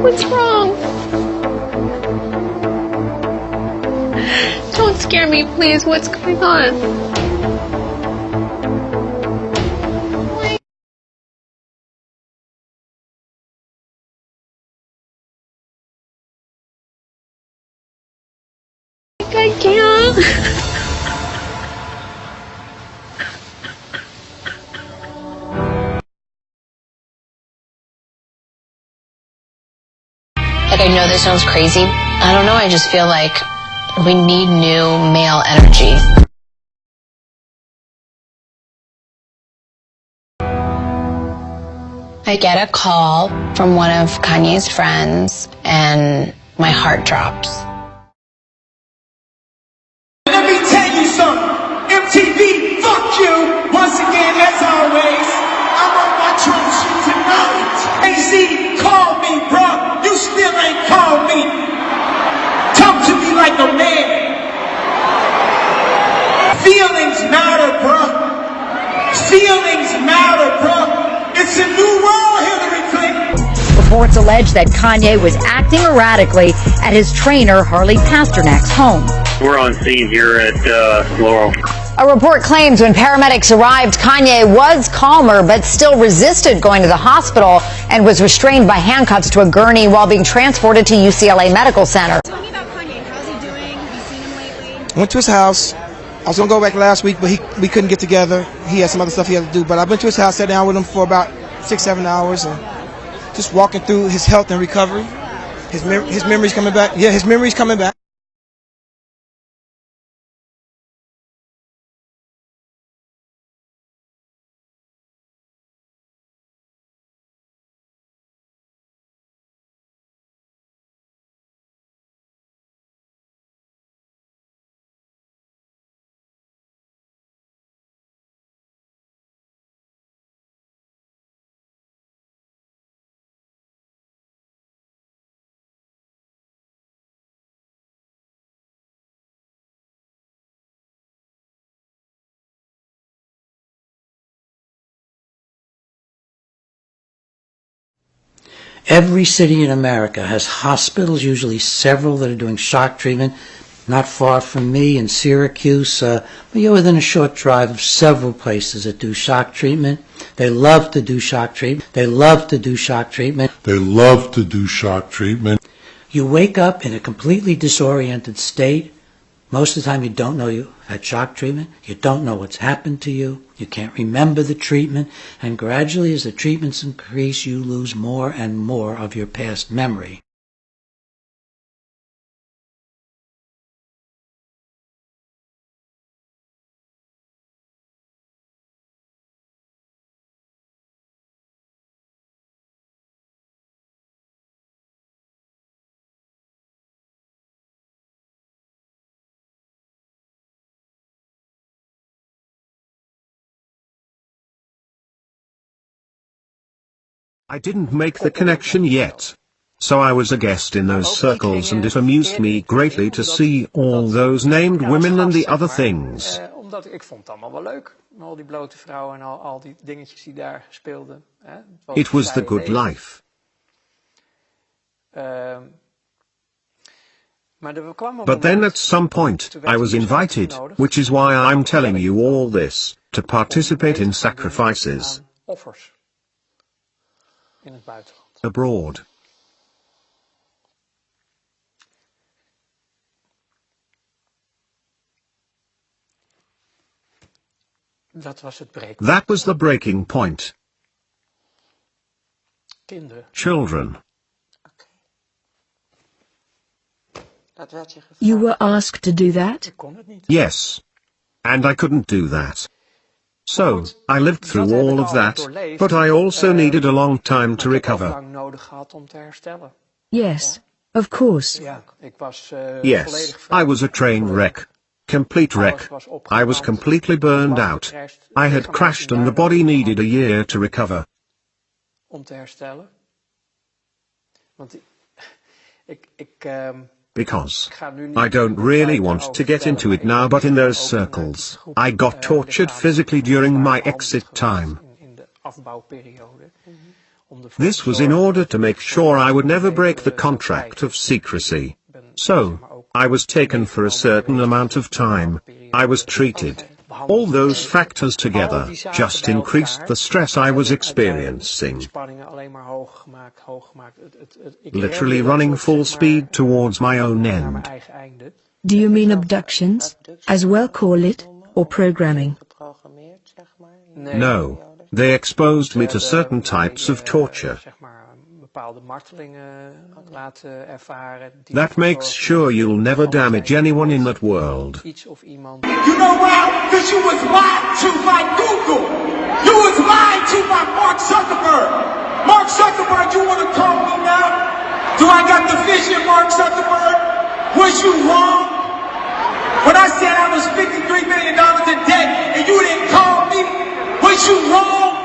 What's wrong? Don't scare me, please. What's going on? I can't. Like, I know this sounds crazy. I don't know, I just feel like we need new male energy. I get a call from one of Kanye's friends, and my heart drops. Let me tell you something. MTV, fuck you. Once again, as always, I'm on my Trump shit tonight. AC, call me, bro. You still ain't called me. Talk to me like a man. Feelings matter, bro. Feelings matter, bro. It's a new world, Hillary Clinton. Reports allege that Kanye was acting erratically at his trainer Harley Pasternak's home. We're on scene here at Laurel. A report claims when paramedics arrived, Kanye was calmer but still resisted going to the hospital and was restrained by handcuffs to a gurney while being transported to UCLA Medical Center. Tell me about Kanye. How's he doing? Have you seen him lately? Went to his house. I was going to go back last week, but we couldn't get together. He had some other stuff he had to do. But I went to his house, sat down with him for about 6-7 hours, and just walking through his health and recovery. His memory's coming back. Yeah, his memory's coming back. Every city in America has hospitals, usually several that are doing shock treatment. Not far from me in Syracuse, but you're within a short drive of several places that do shock treatment. They love to do shock treatment. They love to do shock treatment. They love to do shock treatment. You wake up in a completely disoriented state. Most of the time you don't know you had shock treatment. You don't know what's happened to you. You can't remember the treatment. And gradually as the treatments increase, you lose more and more of your past memory. I didn't make the connection yet. So I was a guest in those circles and it amused me greatly to see all those named women and the other things. Omdat ik vond het allemaal wel leuk. Al die blote vrouwen en al die dingetjes die daar speelden. It was the good life. But then at some point, I was invited, which is why I'm telling you all this, to participate in sacrifices. In het buitenland. Abroad. Dat was het breekpunt. That was the breaking point. Kinderen. Children. Dat werd je gevraagd. You were asked to do that? Ik kon het niet. Yes. And I couldn't do that. So, I lived through all of that, but I also needed a long time to recover. Yes, of course. Yes, I was a train wreck. Complete wreck. I was completely burned out. I had crashed and the body needed a year to recover. Because I don't really want to get into it now, but in those circles, I got tortured physically during my exit time. This was in order to make sure I would never break the contract of secrecy. So, I was taken for a certain amount of time. I was treated. All those factors together just increased the stress I was experiencing. Literally running full speed towards my own end. Do you mean abductions, as well call it, or programming? No, they exposed me to certain types of torture. That makes sure you'll never damage anyone in that world. You know why? Because you was lied to by Google. You was lied to by Mark Zuckerberg. Mark Zuckerberg, you want to call me now? Do I got the vision, Mark Zuckerberg? Was you wrong? When I said I was $53 million in debt and you didn't call me, was you wrong?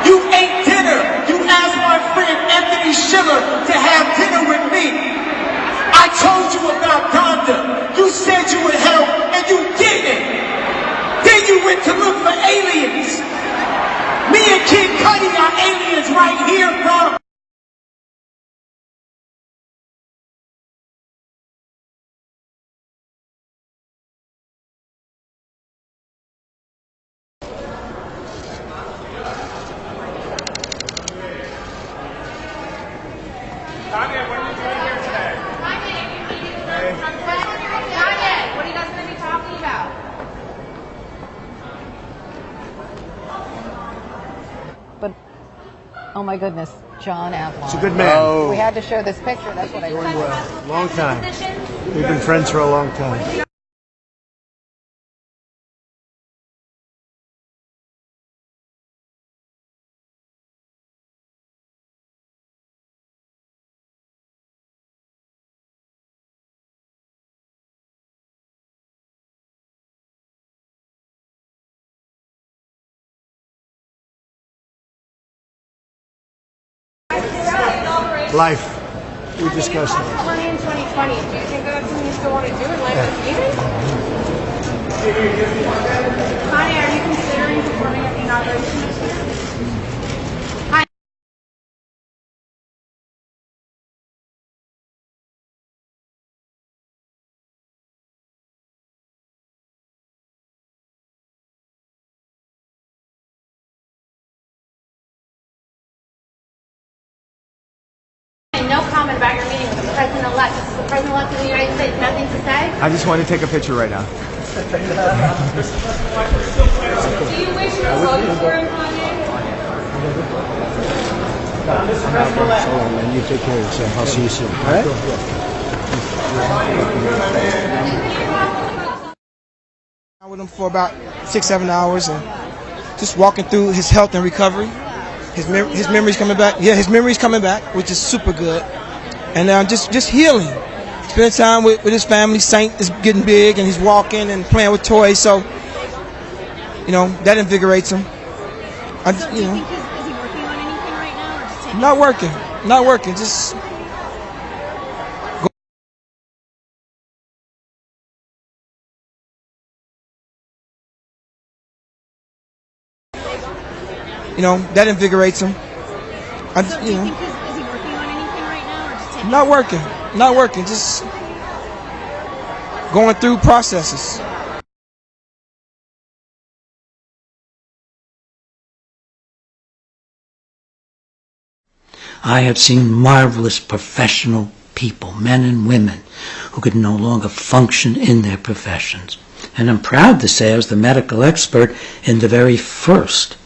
You ate dinner. You asked my friend Anthony Schiller to have dinner with me. I told you about Donda. You said you would help, and you didn't. Then you went to look for aliens. Me and Kid Cudi are aliens right here, bro. KANYE, what are you doing here today? KANYE, what are you guys going to be talking about? But, oh my goodness, John Avalon. He's a good man. Oh. We had to show this picture, that's what I Doing said. well. Long time. We've been friends for a long time. Life. We discussed it. KANYE in 2020. Do you think that's something you still want to do in life as leaders? KANYE, are you considering performing at the inauguration? No comment about your meeting with the president-elect. This is the president-elect of the United States. Nothing to say? I just wanted to take a picture right now. Do you wish your voters were in KANYE? And you take care of yourself. I'll see you soon. All right? I was with him for about 6-7 hours and just walking through his health and recovery. His memory's coming back. Yeah, his memory's coming back, which is super good. And just healing. Spending time with his family. Saint is getting big and he's walking and playing with toys. So, you know, that invigorates him. So do you think is he working on anything right now, or just taking Not working. Just you know, that invigorates him. So do you think is he working on anything right now, or just taking Not working. Just going through processes. I have seen marvelous professional people, men and women, who could no longer function in their professions. And I'm proud to say I was the medical expert in the very first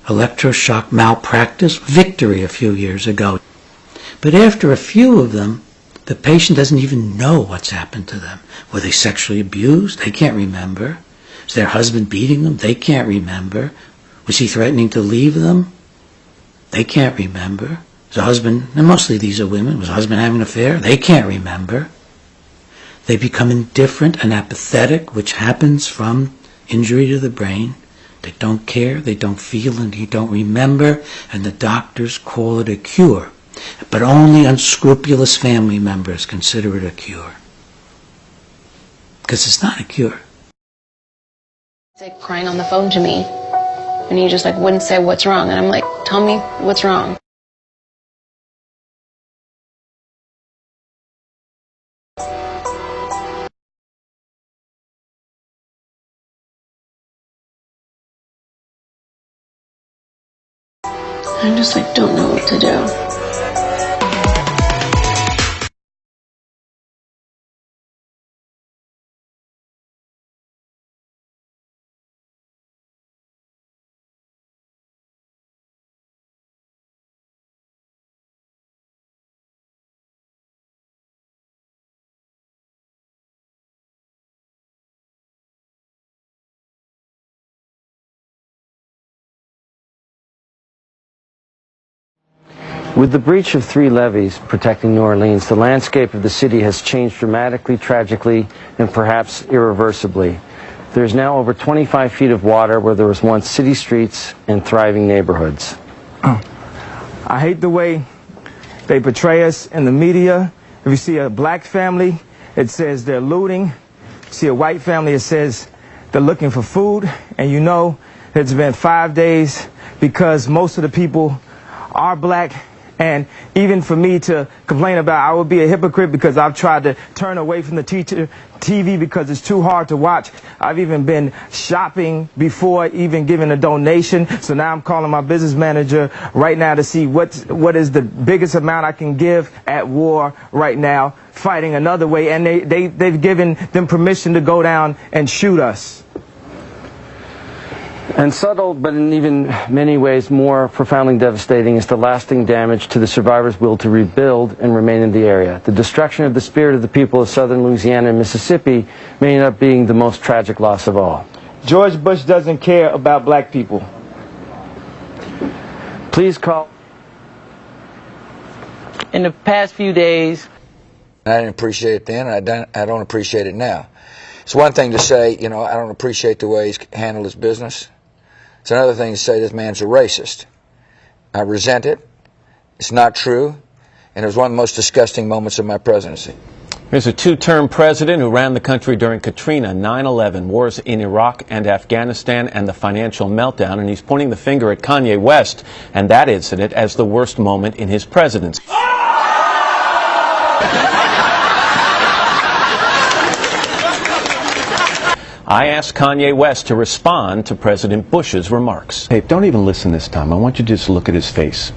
electroshock malpractice victory a few years ago. But after a few of them, the patient doesn't even know what's happened to them. Were they sexually abused? They can't remember. Was their husband beating them? They can't remember. Was he threatening to leave them? They can't remember. Was the husband, and mostly these are women, was the husband having an affair? They can't remember. They become indifferent and apathetic, which happens from injury to the brain. They don't care, they don't feel, and they don't remember, and the doctors call it a cure. But only unscrupulous family members consider it a cure. Because it's not a cure. Like crying on the phone to me. And he just like wouldn't say what's wrong. And I'm like, tell me what's wrong. I just like don't know what to do. With the breach of 3 levees protecting New Orleans, the landscape of the city has changed dramatically, tragically, and perhaps irreversibly. There's now over 25 feet of water where there was once city streets and thriving neighborhoods. I hate the way they portray us in the media. If you see a black family, it says they're looting. If you see a white family, it says they're looking for food. And you know it's been 5 days because most of the people are black. And even for me to complain about, I would be a hypocrite because I've tried to turn away from the TV because it's too hard to watch. I've even been shopping before even giving a donation. So now I'm calling my business manager right now to see what is the biggest amount I can give at war right now, fighting another way. And they've given them permission to go down and shoot us. And subtle, but in even many ways more profoundly devastating, is the lasting damage to the survivors' will to rebuild and remain in the area. The destruction of the spirit of the people of southern Louisiana and Mississippi may end up being the most tragic loss of all. George Bush doesn't care about black people. Please call. In the past few days, I didn't appreciate it then, and I don't appreciate it now. It's one thing to say, you know, I don't appreciate the way he's handled his business. It's another thing to say this man's a racist. I resent it. It's not true. And it was one of the most disgusting moments of my presidency. Here's a two-term president who ran the country during Katrina, 9/11, wars in Iraq and Afghanistan, and the financial meltdown. And he's pointing the finger at Kanye West and that incident as the worst moment in his presidency. I asked Kanye West to respond to President Bush's remarks. Hey, don't even listen this time. I want you to just look at his face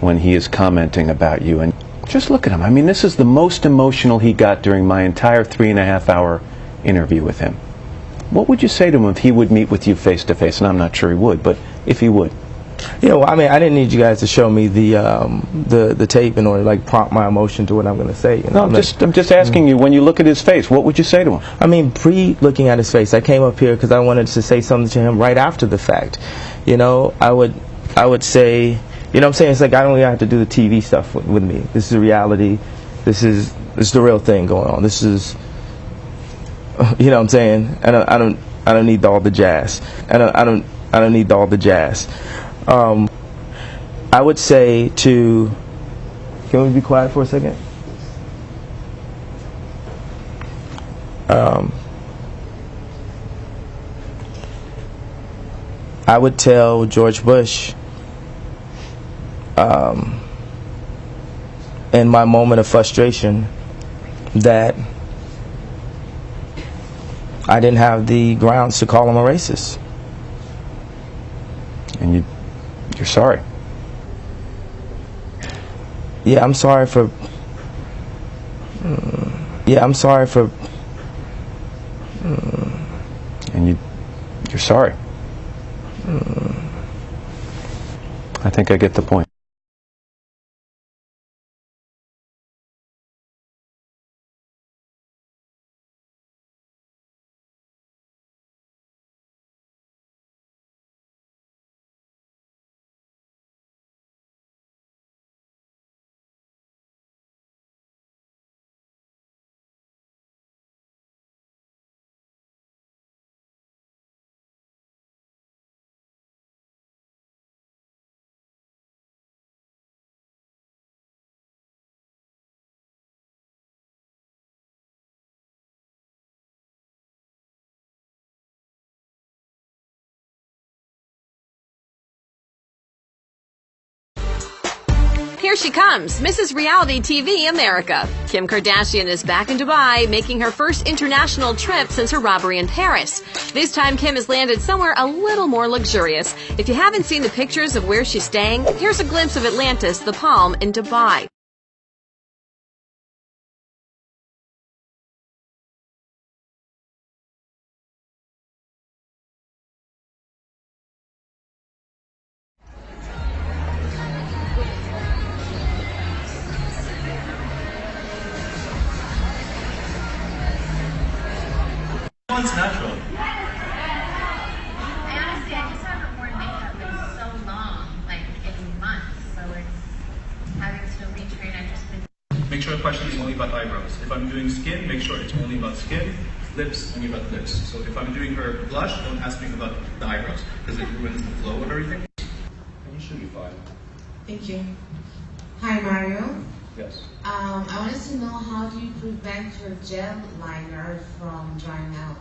when he is commenting about you. And just look at him. I mean, this is the most emotional he got during my entire 3.5-hour interview with him. What would you say to him if he would meet with you face to face? And I'm not sure he would, but if he would. Yeah, well, I mean, I didn't need you guys to show me the tape in order to like prompt my emotion to what I'm going to say. You know? No, I'm just asking you, when you look at his face, what would you say to him? I mean, pre-looking at his face, I came up here because I wanted to say something to him right after the fact. You know, I would say, you know what I'm saying? It's like I don't even have to do the TV stuff with me. This is a reality. This is the real thing going on. This is, you know what I'm saying? I don't need all the jazz. I don't need all the jazz. I would say to, can we be quiet for a second? I would tell George Bush, in my moment of frustration, that I didn't have the grounds to call him a racist. And you're sorry. Yeah, I'm sorry for. Yeah, I'm sorry for. And you're sorry. I think I get the point. Here she comes, Mrs. Reality TV America. Kim Kardashian is back in Dubai, making her first international trip since her robbery in Paris. This time, Kim has landed somewhere a little more luxurious. If you haven't seen the pictures of where she's staying, here's a glimpse of Atlantis, the Palm, in Dubai. One's natural. I honestly, I just haven't worn makeup in so long, like in months. So it's having to retrain. I've just been. Make sure the question is only about eyebrows. If I'm doing skin, make sure it's only about skin. Lips, only about lips. So if I'm doing her blush, don't ask me about the eyebrows because it ruins the flow of everything. And you should be fine. Thank you. Hi, Mario. Yes. I wanted to know, how do you prevent your gel liner from drying out?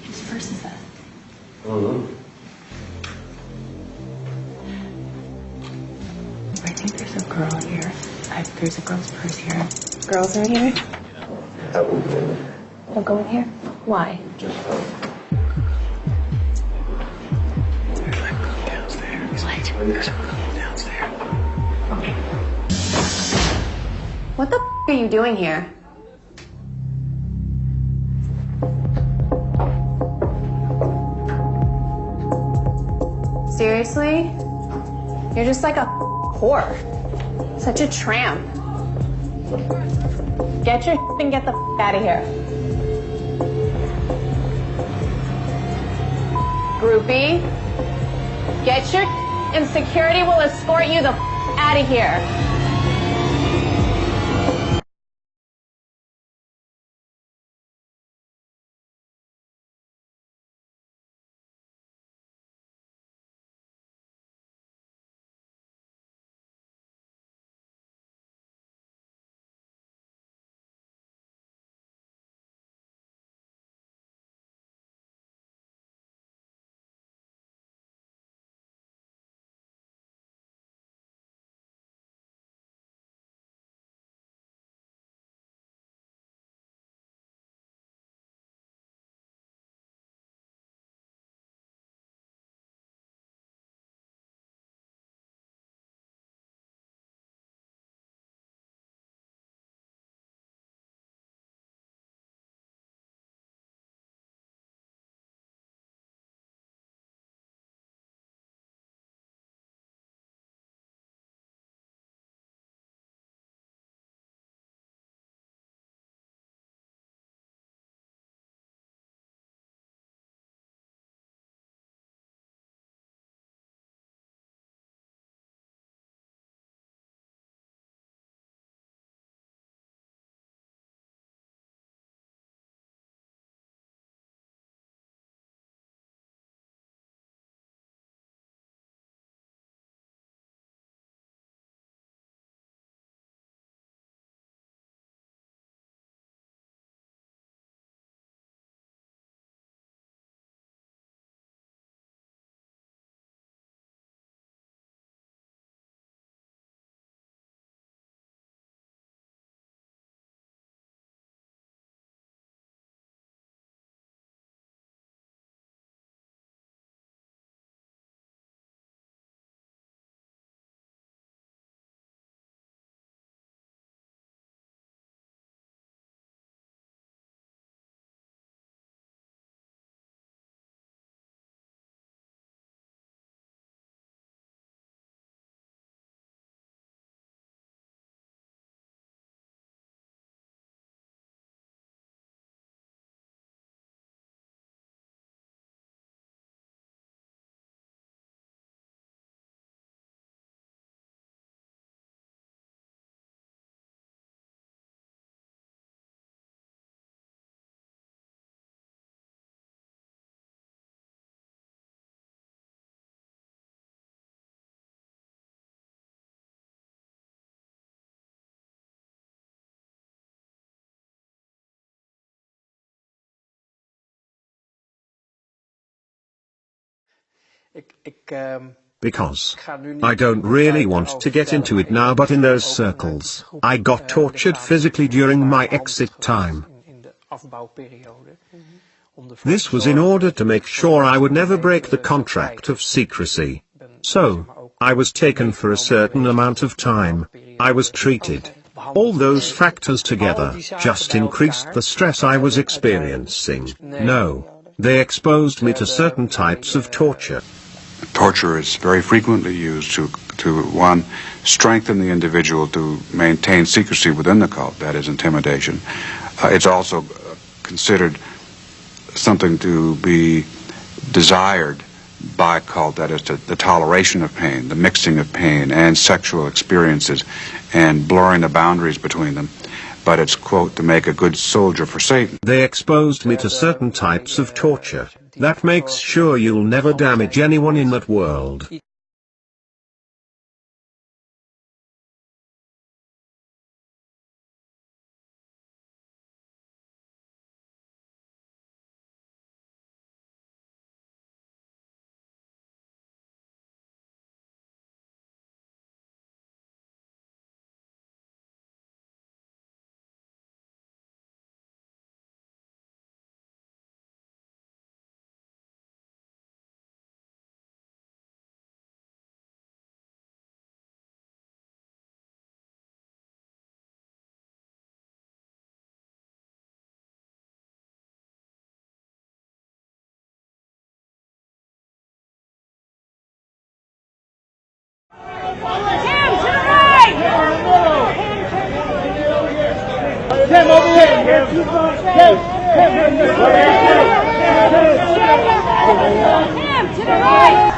Whose purse is that? I don't know. I think there's a girl here. There's a girl's purse here. Girls are here? They'll go in here? Why? There's like cook downstairs. What? There's a cook downstairs. Okay. What the are you doing here? Seriously? You're just like a whore. Such a tramp. Get your and get the out of here. Groupie, get your and security will escort you the out of here. Because I don't really want to get into it now, but in those circles, I got tortured physically during my exit time. This was in order to make sure I would never break the contract of secrecy. So, I was taken for a certain amount of time. I was treated. All those factors together just increased the stress I was experiencing. No, they exposed me to certain types of torture. Torture is very frequently used to one, strengthen the individual to maintain secrecy within the cult, that is intimidation. It's also considered something to be desired by cult, that is the toleration of pain, the mixing of pain and sexual experiences and blurring the boundaries between them. But it's, quote, to make a good soldier for Satan. They exposed me to certain types of torture. That makes sure you'll never damage anyone in that world. Tim, over here. Tim, to the right.